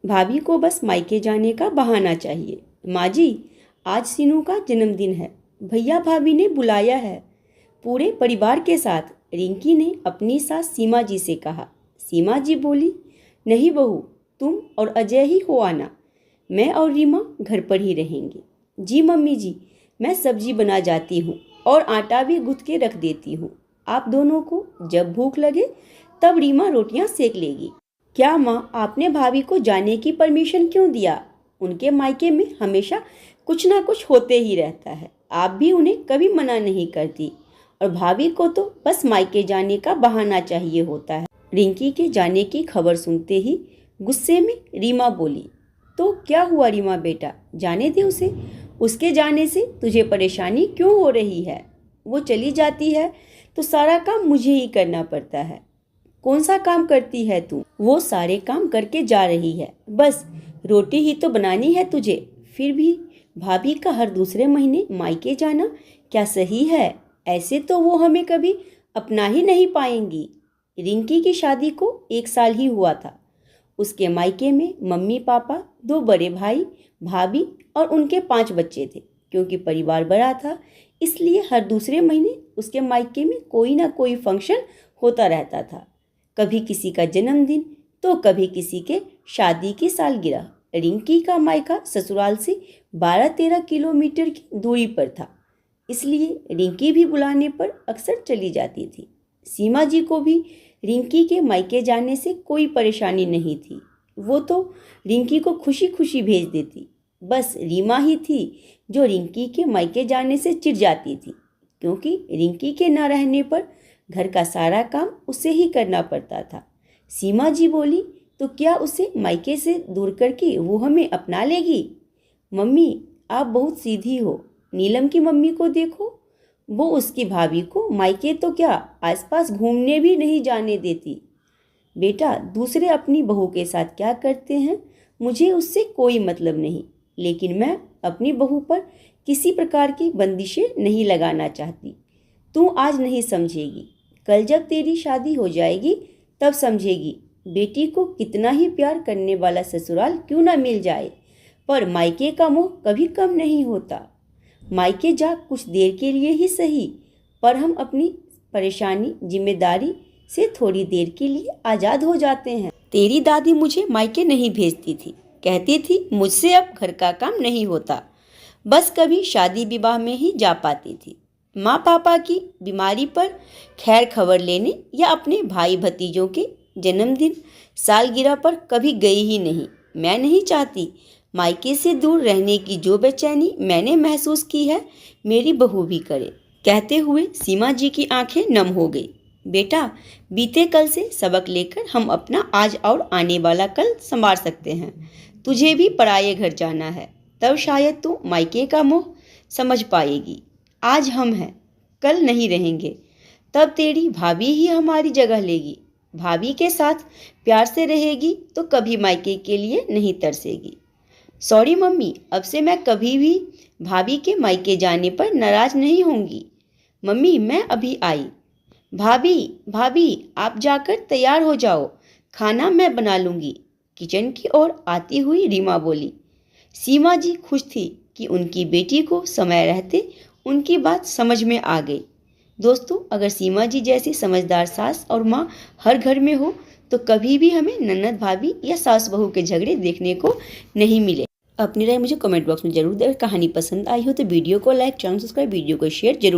भाभी को बस मायके जाने का बहाना चाहिए। माँ जी, आज सीनू का जन्मदिन है, भैया भाभी ने बुलाया है पूरे परिवार के साथ। रिंकी ने अपनी सास सीमा जी से कहा। सीमा जी बोली, नहीं बहू, तुम और अजय ही हो आना, मैं और रीमा घर पर ही रहेंगे। जी मम्मी जी, मैं सब्जी बना जाती हूँ और आटा भी गूँथ के रख देती हूँ। आप दोनों को जब भूख लगे तब रीमा रोटियां सेक लेगी। क्या माँ, आपने भाभी को जाने की परमिशन क्यों दिया? उनके मायके में हमेशा कुछ ना कुछ होते ही रहता है। आप भी उन्हें कभी मना नहीं करती और भाभी को तो बस मायके जाने का बहाना चाहिए होता है। रिंकी के जाने की खबर सुनते ही गुस्से में रीमा बोली, तो क्या हुआ रीमा बेटा, जाने दे उसे। उसके जाने से तुझे परेशानी क्यों हो रही है? वो चली जाती है तो सारा काम मुझे ही करना पड़ता है। कौन सा काम करती है तू? वो सारे काम करके जा रही है, बस रोटी ही तो बनानी है तुझे। फिर भी भाभी का हर दूसरे महीने मायके जाना क्या सही है? ऐसे तो वो हमें कभी अपना ही नहीं पाएंगी। रिंकी की शादी को 1 साल ही हुआ था। उसके मायके में मम्मी पापा, 2 बड़े भाई भाभी और उनके 5 बच्चे थे। क्योंकि परिवार बड़ा था, इसलिए हर दूसरे महीने उसके मायके में कोई ना कोई फंक्शन होता रहता था। कभी किसी का जन्मदिन तो कभी किसी के शादी की सालगिरह। रिंकी का मायका ससुराल से 12-13 किलोमीटर की दूरी पर था, इसलिए रिंकी भी बुलाने पर अक्सर चली जाती थी। सीमा जी को भी रिंकी के मायके जाने से कोई परेशानी नहीं थी। वो तो रिंकी को खुशी खुशी भेज देती। बस रीमा ही थी जो रिंकी के मायके जाने से चिढ़ जाती थी, क्योंकि रिंकी के न रहने पर घर का सारा काम उसे ही करना पड़ता था। सीमा जी बोली, तो क्या उसे मायके से दूर करके वो हमें अपना लेगी? मम्मी, आप बहुत सीधी हो। नीलम की मम्मी को देखो, वो उसकी भाभी को मायके तो क्या आसपास घूमने भी नहीं जाने देती। बेटा, दूसरे अपनी बहू के साथ क्या करते हैं मुझे उससे कोई मतलब नहीं, लेकिन मैं अपनी बहू पर किसी प्रकार की बंदिशें नहीं लगाना चाहती। तू आज नहीं समझेगी, कल जब तेरी शादी हो जाएगी तब समझेगी। बेटी को कितना ही प्यार करने वाला ससुराल क्यों ना मिल जाए, पर मायके का मोह कभी कम नहीं होता। मायके जा कुछ देर के लिए ही सही, पर हम अपनी परेशानी जिम्मेदारी से थोड़ी देर के लिए आज़ाद हो जाते हैं। तेरी दादी मुझे मायके नहीं भेजती थी, कहती थी मुझसे अब घर का काम नहीं होता, बस कभी शादी विवाह में ही जा पाती थी। माँ पापा की बीमारी पर खैर खबर लेने या अपने भाई भतीजों के जन्मदिन सालगिरह पर कभी गई ही नहीं। मैं नहीं चाहती मायके से दूर रहने की जो बेचैनी मैंने महसूस की है, मेरी बहू भी करे। कहते हुए सीमा जी की आंखें नम हो गई। बेटा, बीते कल से सबक लेकर हम अपना आज और आने वाला कल संवार सकते हैं। तुझे भी पराये घर जाना है, तब शायद तू मायके का मोह समझ पाएगी। आज हम हैं, कल नहीं रहेंगे, तब तेरी भाभी ही हमारी जगह लेगी। भाभी के साथ प्यार से रहेगी तो कभी मायके के लिए नहीं तरसेगी। सॉरी मम्मी, अब से मैं कभी भी भाभी के मायके जाने पर नाराज नहीं होंगी। मम्मी, मैं अभी आई। भाभी भाभी, आप जाकर तैयार हो जाओ, खाना मैं बना लूँगी। किचन की ओर आती हुई रीमा बोली। सीमा जी खुश थी कि उनकी बेटी को समय रहते उनकी बात समझ में आ गई। दोस्तों, अगर सीमा जी जैसी समझदार सास और माँ हर घर में हो तो कभी भी हमें ननद भाभी या सास बहू के झगड़े देखने को नहीं मिले। अपनी राय मुझे कमेंट बॉक्स में जरूर दें। अगर कहानी पसंद आई हो तो वीडियो को लाइक, चैनल सब्सक्राइब, वीडियो को शेयर जरूर।